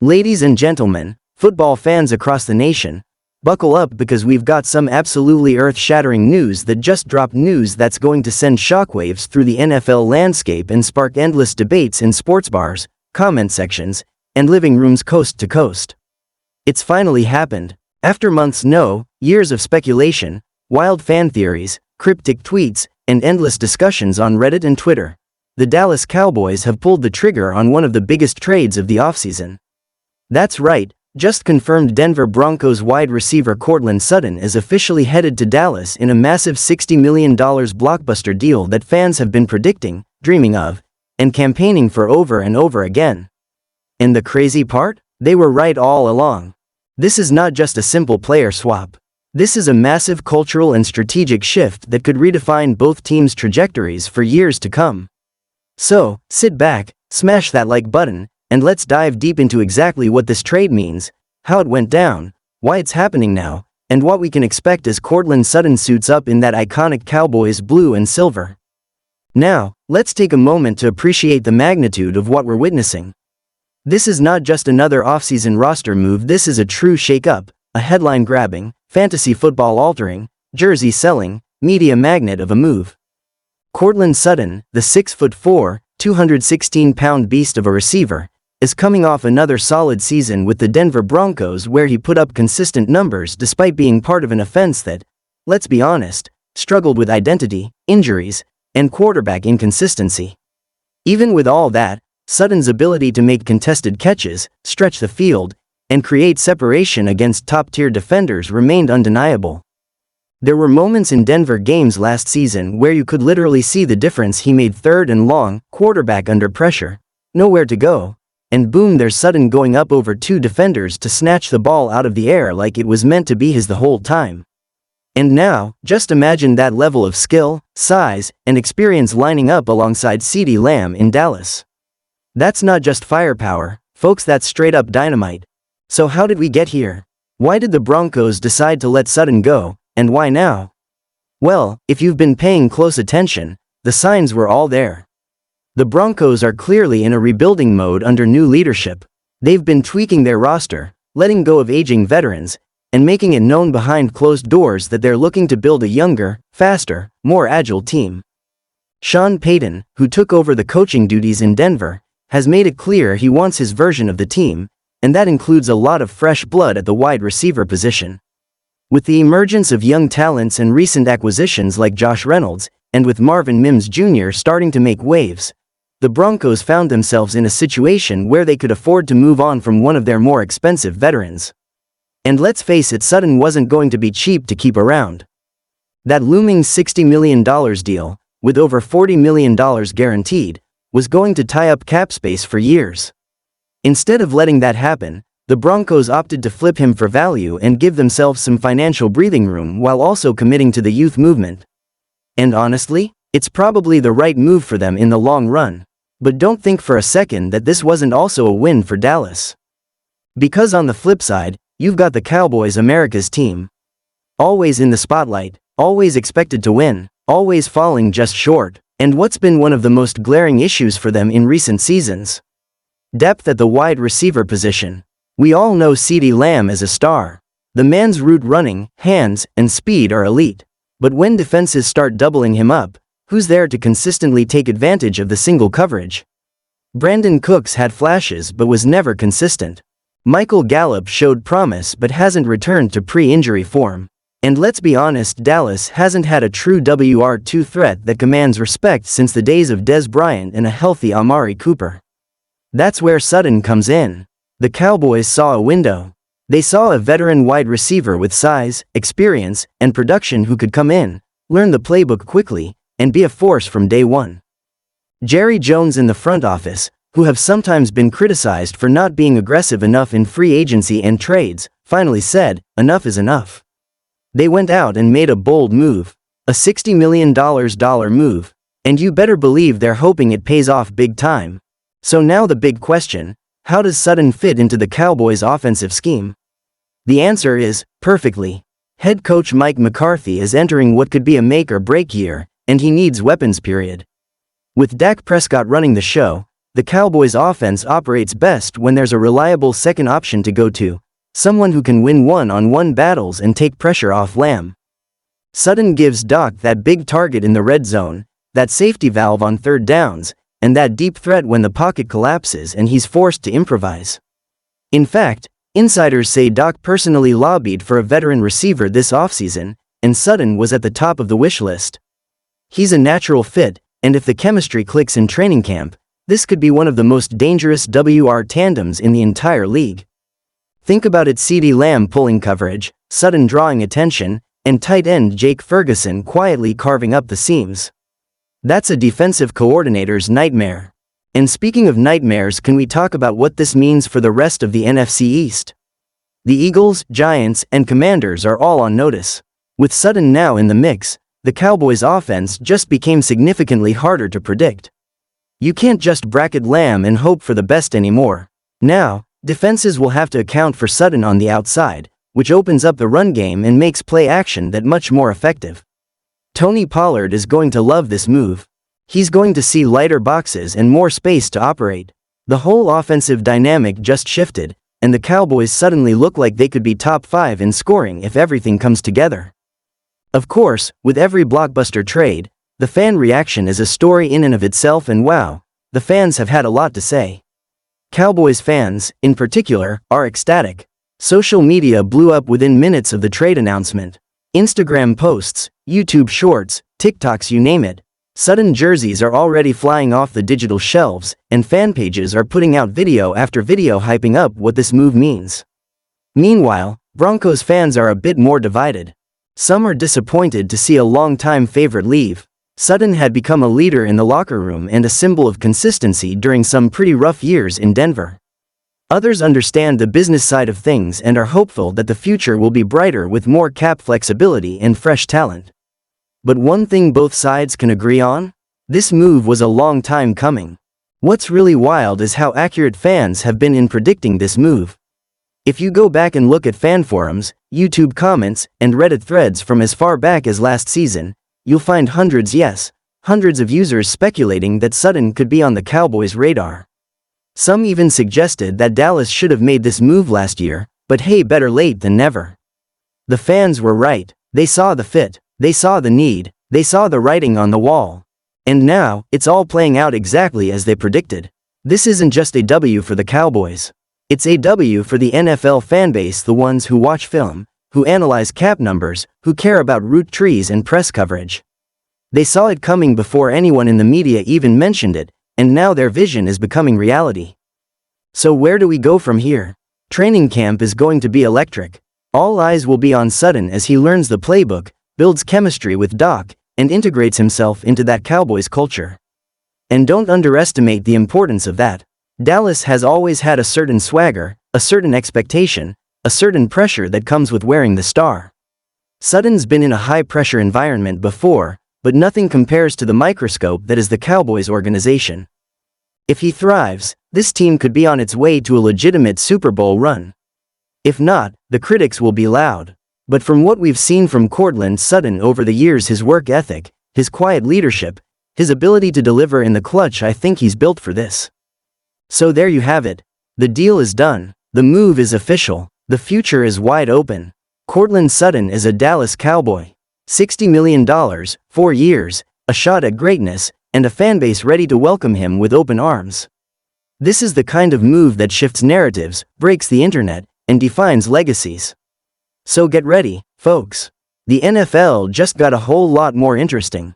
Ladies and gentlemen, football fans across the nation, buckle up because we've got some absolutely earth-shattering news that just dropped, news that's going to send shockwaves through the NFL landscape and spark endless debates in sports bars, comment sections, and living rooms coast to coast. It's finally happened. After months, no, years of speculation, wild fan theories, cryptic tweets, and endless discussions on Reddit and Twitter, the Dallas Cowboys have pulled the trigger on one of the biggest trades of the offseason. That's right, just confirmed Denver Broncos wide receiver Courtland Sutton is officially headed to Dallas in a massive $60 million blockbuster deal that fans have been predicting, dreaming of, and campaigning for over and over again. And the crazy part? They were right all along. This is not just a simple player swap. This is a massive cultural and strategic shift that could redefine both teams' trajectories for years to come. So, sit back, smash that like button, and let's dive deep into exactly what this trade means, how it went down, why it's happening now, and what we can expect as Courtland Sutton suits up in that iconic Cowboys blue and silver. Now, let's take a moment to appreciate the magnitude of what we're witnessing. This is not just another offseason roster move, this is a true shake-up, a headline-grabbing, fantasy football-altering, jersey-selling, media magnet of a move. Courtland Sutton, the 6'4", 216-pound beast of a receiver, is coming off another solid season with the Denver Broncos where he put up consistent numbers despite being part of an offense that, let's be honest, struggled with identity, injuries, and quarterback inconsistency. Even with all that, Sutton's ability to make contested catches, stretch the field, and create separation against top-tier defenders remained undeniable. There were moments in Denver games last season where you could literally see the difference he made. Third and long, quarterback under pressure, nowhere to go, and boom, there's Sutton going up over two defenders to snatch the ball out of the air like it was meant to be his the whole time. And now, just imagine that level of skill, size, and experience lining up alongside CeeDee Lamb in Dallas. That's not just firepower, folks, that's straight up dynamite. So how did we get here? Why did the Broncos decide to let Sutton go, and why now? Well, if you've been paying close attention, the signs were all there. The Broncos are clearly in a rebuilding mode under new leadership. They've been tweaking their roster, letting go of aging veterans, and making it known behind closed doors that they're looking to build a younger, faster, more agile team. Sean Payton, who took over the coaching duties in Denver, has made it clear he wants his version of the team, and that includes a lot of fresh blood at the wide receiver position. With the emergence of young talents and recent acquisitions like Josh Reynolds, and with Marvin Mims Jr. starting to make waves, the Broncos found themselves in a situation where they could afford to move on from one of their more expensive veterans. And let's face it, Sutton wasn't going to be cheap to keep around. That looming $60 million deal, with over $40 million guaranteed, was going to tie up cap space for years. Instead of letting that happen, the Broncos opted to flip him for value and give themselves some financial breathing room while also committing to the youth movement. And honestly, it's probably the right move for them in the long run. But don't think for a second that this wasn't also a win for Dallas. Because on the flip side, you've got the Cowboys, America's team. Always in the spotlight, always expected to win, always falling just short, and what's been one of the most glaring issues for them in recent seasons? Depth at the wide receiver position. We all know CeeDee Lamb as a star. The man's route running, hands, and speed are elite. But when defenses start doubling him up, who's there to consistently take advantage of the single coverage? Brandon Cooks had flashes but was never consistent. Michael Gallup showed promise but hasn't returned to pre-injury form. And let's be honest, Dallas hasn't had a true WR2 threat that commands respect since the days of Dez Bryant and a healthy Amari Cooper. That's where Sutton comes in. The Cowboys saw a window. They saw a veteran wide receiver with size, experience, and production who could come in, learn the playbook quickly, and be a force from day one. Jerry Jones in the front office, who have sometimes been criticized for not being aggressive enough in free agency and trades, finally said, enough is enough. They went out and made a bold move, a $60 million move, and you better believe they're hoping it pays off big time. So now the big question, how does Sutton fit into the Cowboys' offensive scheme? The answer is, perfectly. Head coach Mike McCarthy is entering what could be a make-or-break year, and he needs weapons. With Dak Prescott running the show, The Cowboys' offense operates best when there's a reliable second option to go to, someone who can win one-on-one battles and take pressure off Lamb. Sutton gives Doc that big target in the red zone, that safety valve on third downs, and that deep threat when the pocket collapses and he's forced to improvise. In fact, insiders say Doc personally lobbied for a veteran receiver this offseason, and Sutton was at the top of the wish list. He's a natural fit, and if the chemistry clicks in training camp, this could be one of the most dangerous WR tandems in the entire league. Think about it: CeeDee Lamb pulling coverage, Sutton drawing attention, and tight end Jake Ferguson quietly carving up the seams. That's a defensive coordinator's nightmare. And speaking of nightmares, can we talk about what this means for the rest of the NFC East? The Eagles, Giants, and Commanders are all on notice. With Sutton now in the mix, the Cowboys' offense just became significantly harder to predict. You can't just bracket Lamb and hope for the best anymore. Now, defenses will have to account for Sutton on the outside, which opens up the run game and makes play action that much more effective. Tony Pollard is going to love this move. He's going to see lighter boxes and more space to operate. The whole offensive dynamic just shifted, and the Cowboys suddenly look like they could be top 5 in scoring if everything comes together. Of course, with every blockbuster trade, the fan reaction is a story in and of itself, and wow, the fans have had a lot to say. Cowboys fans, in particular, are ecstatic. Social media blew up within minutes of the trade announcement. Instagram posts, YouTube shorts, TikToks, you name it. Sutton jerseys are already flying off the digital shelves, and fan pages are putting out video after video hyping up what this move means. Meanwhile, Broncos fans are a bit more divided. Some are disappointed to see a longtime favorite leave. Sutton had become a leader in the locker room and a symbol of consistency during some pretty rough years in Denver. Others understand the business side of things and are hopeful that the future will be brighter with more cap flexibility and fresh talent. But one thing both sides can agree on? This move was a long time coming. What's really wild is how accurate fans have been in predicting this move. If you go back and look at fan forums, YouTube comments, and Reddit threads from as far back as last season, you'll find hundreds of users speculating that Sutton could be on the Cowboys' radar. Some even suggested that Dallas should have made this move last year, but hey, better late than never. The fans were right. They saw the fit, they saw the need, they saw the writing on the wall. And now, it's all playing out exactly as they predicted. This isn't just a W for the Cowboys. It's a W for the NFL fanbase, the ones who watch film, who analyze cap numbers, who care about root trees and press coverage. They saw it coming before anyone in the media even mentioned it, and now their vision is becoming reality. So where do we go from here? Training camp is going to be electric. All eyes will be on Sutton as he learns the playbook, builds chemistry with Doc, and integrates himself into that Cowboys culture. And don't underestimate the importance of that. Dallas has always had a certain swagger, a certain expectation, a certain pressure that comes with wearing the star. Sutton's been in a high-pressure environment before, but nothing compares to the microscope that is the Cowboys organization. If he thrives, this team could be on its way to a legitimate Super Bowl run. If not, the critics will be loud. But from what we've seen from Courtland Sutton over the years, his work ethic, his quiet leadership, his ability to deliver in the clutch, I think he's built for this. So there you have it. The deal is done. The move is official. The future is wide open. Courtland Sutton is a Dallas Cowboy. $60 million, 4 years, a shot at greatness, and a fanbase ready to welcome him with open arms. This is the kind of move that shifts narratives, breaks the internet, and defines legacies. So get ready, folks. The NFL just got a whole lot more interesting.